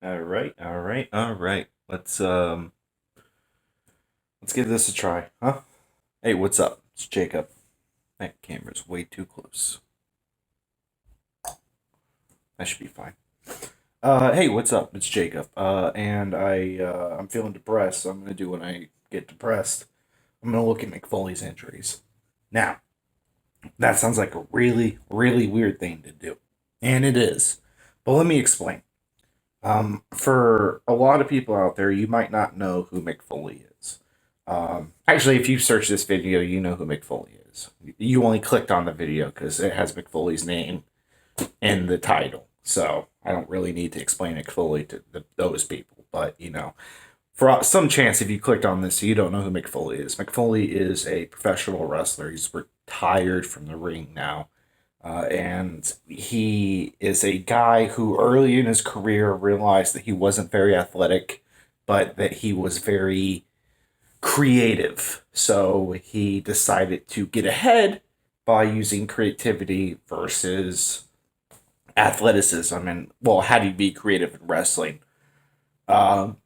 All right. Let's give this a try, huh? Hey, what's up? It's Jacob. That camera's way too close. That should be fine. Hey, what's up? It's Jacob. And I'm feeling depressed, so I'm gonna do when I get depressed. I'm gonna look at Mick Foley's injuries. Now, that sounds like a really, really weird thing to do, and it is. But let me explain. For a lot of people out there, you might not know who Mick Foley is. Actually, if you search this video, you know who Mick Foley is. You only clicked on the video because it has Mick Foley's name in the title. So I don't really need to explain Mick Foley to those people. But, for some chance, if you clicked on this, you don't know who Mick Foley is. Mick Foley is a professional wrestler. He's retired from the ring now. And he is a guy who early in his career realized that he wasn't very athletic, but that he was very creative. So he decided to get ahead by using creativity versus athleticism. And, well, how do you be creative in wrestling? Um,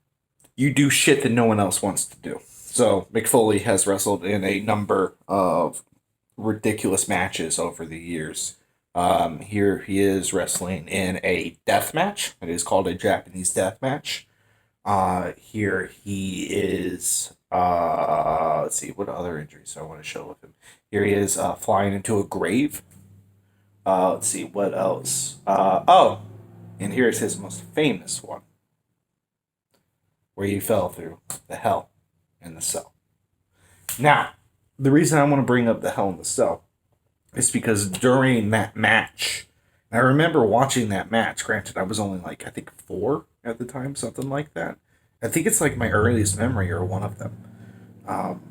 you do shit that no one else wants to do. So Mick Foley has wrestled in a number of ridiculous matches over the years. Here he is wrestling in a death match. It is called a Japanese death match. Here he is. Let's see what other injuries I want to show of him. Here he is flying into a grave. Let's see what else. And here's his most famous one, where he fell through the hell in the cell. Now, the reason I want to bring up the hell in the cell is because during that match, I remember watching that match. Granted, I was only like I think 4 at the time, something like that. I think it's like my earliest memory or one of them. Um,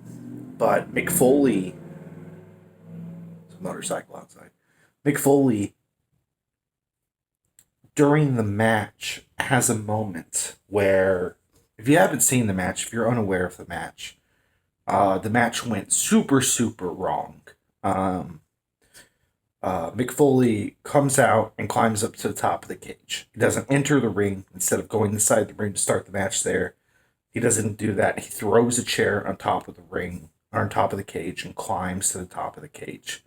but Mick Foley, there's a motorcycle outside. Mick Foley during the match has a moment where, if you haven't seen the match, if you're unaware of the match went super super wrong. Um, Mick Foley comes out and climbs up to the top of the cage. He doesn't enter the ring. Instead of going inside the ring to start the match there, he doesn't do that. He throws a chair on top of the ring, or on top of the cage, and climbs to the top of the cage.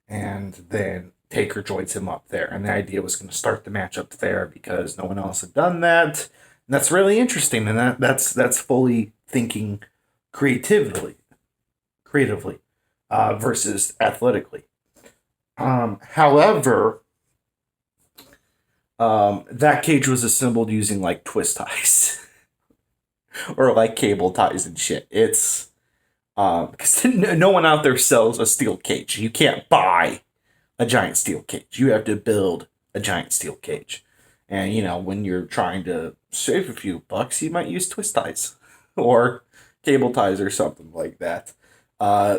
And then Taker joins him up there. And the idea was going to start the match up there because no one else had done that. And that's really interesting. And that's Foley thinking creatively, versus athletically. However, that cage was assembled using like twist ties or like cable ties and shit. It's because no one out there sells a steel cage. You can't buy a giant steel cage. You have to build a giant steel cage. And when you're trying to save a few bucks, you might use twist ties or cable ties or something like that.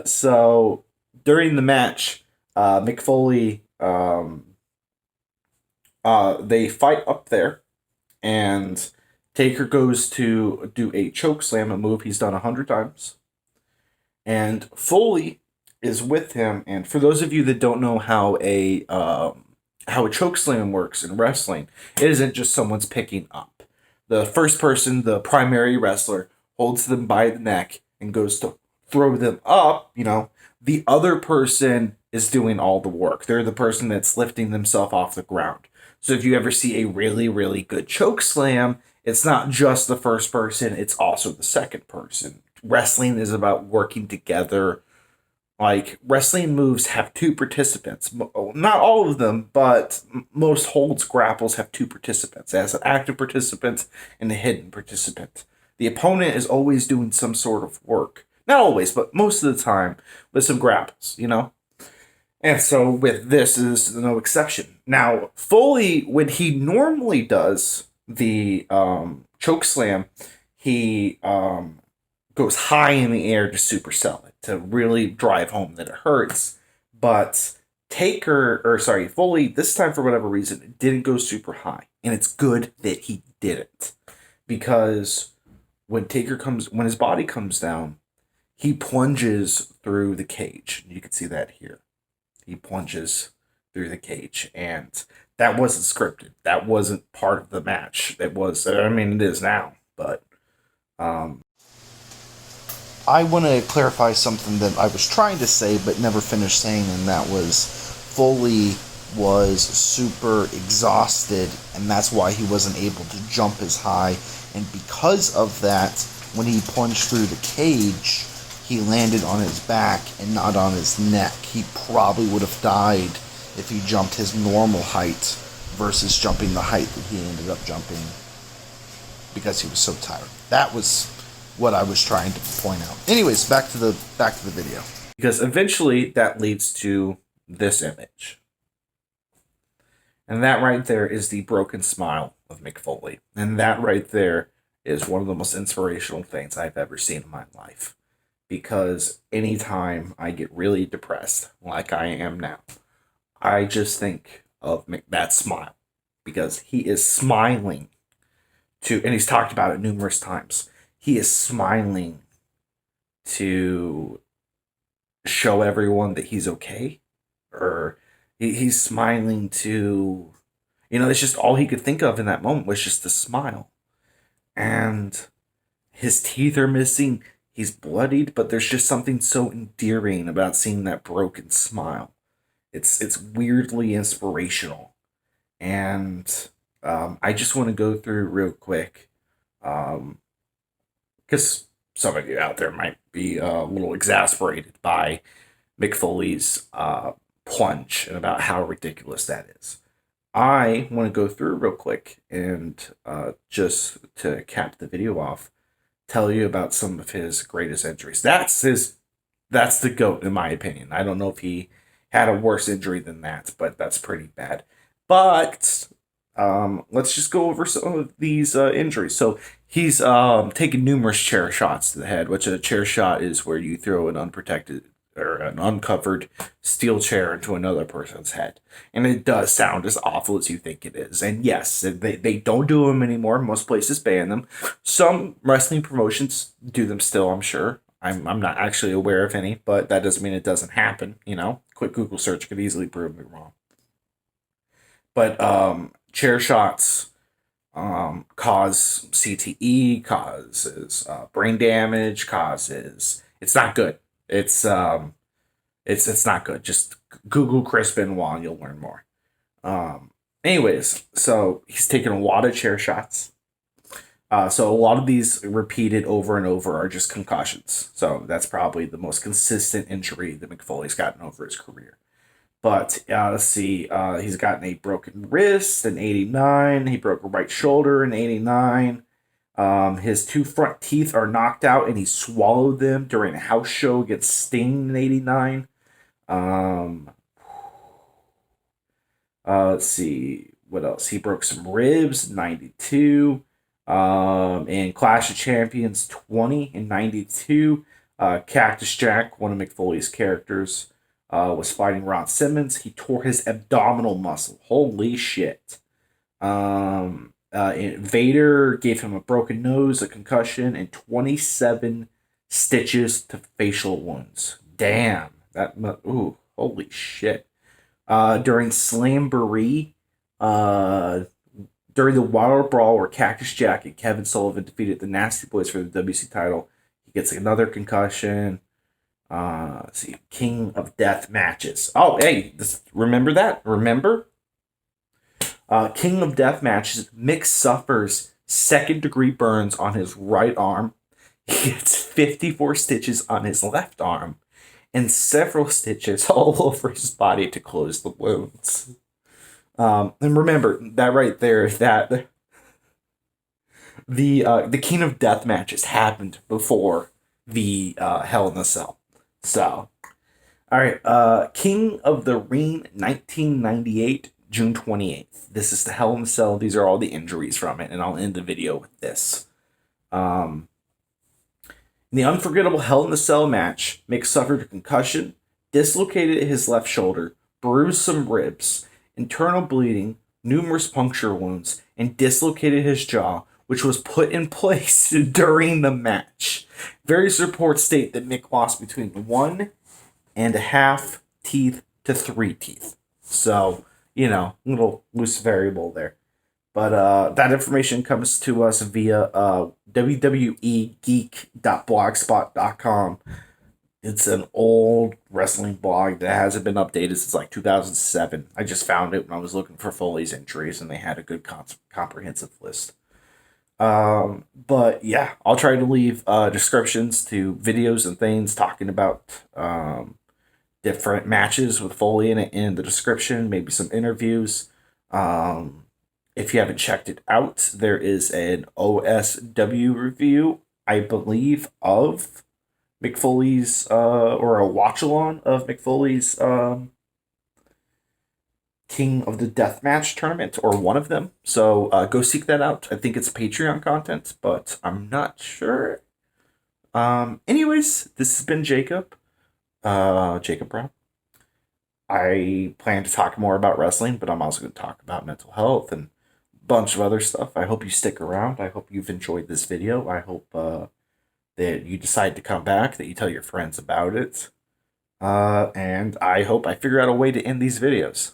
So during the match, Mick Foley, they fight up there, and Taker goes to do a choke slam, a move he's done 100 times, and Foley is with him. And for those of you that don't know how a choke slam works in wrestling, it isn't just someone's picking up. The first person, the primary wrestler, holds them by the neck and goes to throw them up. The other person is doing all the work. They're the person that's lifting themselves off the ground. So if you ever see a really, really good choke slam, it's not just the first person, it's also the second person. Wrestling is about working together. Like, wrestling moves have two participants. Not all of them, but most holds grapples have two participants. It has an active participant and a hidden participant. The opponent is always doing some sort of work. Not always, but most of the time with some grapples. And so with this is no exception. Now, Foley, when he normally does the choke slam, he goes high in the air to supersell it, to really drive home that it hurts. But Foley, this time for whatever reason, it didn't go super high. And it's good that he didn't. Because when his body comes down, he plunges through the cage. You can see that here. He plunges through the cage, and that wasn't scripted. That wasn't part of the match. It was. I mean, it is now, but I want to clarify something that I was trying to say but never finished saying, and that was Foley was super exhausted, and that's why he wasn't able to jump as high. And because of that, when he plunged through the cage, he landed on his back and not on his neck. He probably would have died if he jumped his normal height versus jumping the height that he ended up jumping because he was so tired. That was what I was trying to point out. Anyways, back to the video. Because eventually that leads to this image. And that right there is the broken smile of Mick Foley. And that right there is one of the most inspirational things I've ever seen in my life. Because anytime I get really depressed, like I am now, I just think of that smile. Because he is smiling and he's talked about it numerous times. He is smiling to show everyone that he's okay. Or he's smiling to, it's just all he could think of in that moment was just a smile. And his teeth are missing. He's bloodied, but there's just something so endearing about seeing that broken smile. It's weirdly inspirational. And I just want to go through real quick. Because some of you out there might be a little exasperated by Mick Foley's plunge and about how ridiculous that is. I want to go through real quick and just to cap the video off, tell you about some of his greatest injuries. That's the GOAT in my opinion. I don't know if he had a worse injury than that, but that's pretty bad. But let's just go over some of these injuries. So he's taken numerous chair shots to the head, which a chair shot is where you throw an unprotected or an uncovered steel chair into another person's head. And it does sound as awful as you think it is. And yes, they don't do them anymore. Most places ban them. Some wrestling promotions do them still, I'm sure. I'm not actually aware of any, but that doesn't mean it doesn't happen, Quick Google search could easily prove me wrong. But chair shots cause CTE, causes brain damage, it's not good. It's not good. Just Google Chris Benoit and you'll learn more. Anyways, so he's taken a lot of chair shots. So a lot of these repeated over and over are just concussions. So that's probably the most consistent injury that Mick Foley's gotten over his career. But let's see, he's gotten a broken wrist in 89. He broke a right shoulder in 89. His two front teeth are knocked out and he swallowed them during a house show against Sting in 89. Let's see, what else? He broke some ribs in 92. In Clash of Champions 20 in 92. Cactus Jack, one of Mick Foley's characters, was fighting Ron Simmons. He tore his abdominal muscle. Holy shit. Vader gave him a broken nose, a concussion, and 27 stitches to facial wounds. Damn. Holy shit. During Slamboree, during the Wild Brawl where Cactus Jack and Kevin Sullivan defeated the Nasty Boys for the WC title, he gets another concussion. Let's see, King of Death matches. Oh, hey, remember that? Remember? King of Death matches. Mick suffers second-degree burns on his right arm. He gets 54 stitches on his left arm and several stitches all over his body to close the wounds. And remember that right there, that the King of Death matches happened before the Hell in a Cell. So, all right, King of the Ring 1998, June 28th. This is the Hell in a Cell. These are all the injuries from it, and I'll end the video with this. In the unforgettable Hell in a Cell match, Mick suffered a concussion, dislocated his left shoulder, bruised some ribs, internal bleeding, numerous puncture wounds, and dislocated his jaw, which was put in place during the match. Various reports state that Mick lost between 1.5 teeth to 3 teeth. So, little loose variable there. But that information comes to us via wwegeek.blogspot.com. It's an old wrestling blog that hasn't been updated since like 2007. I just found it when I was looking for Foley's entries, and they had a good comprehensive list. But yeah, I'll try to leave descriptions to videos and things talking about different matches with Foley in it in the description, maybe some interviews. Um, if you haven't checked it out, there is an OSW review, I believe, of Mick Foley's, or a watch along of Mick Foley's King of the Deathmatch tournament, or one of them. So go seek that out. I think it's Patreon content, but I'm not sure. Anyways, this has been Jacob, Jacob Brown. I plan to talk more about wrestling, but I'm also going to talk about mental health and a bunch of other stuff. I hope you stick around. I hope you've enjoyed this video. I hope that you decide to come back, that you tell your friends about it. And I hope I figure out a way to end these videos.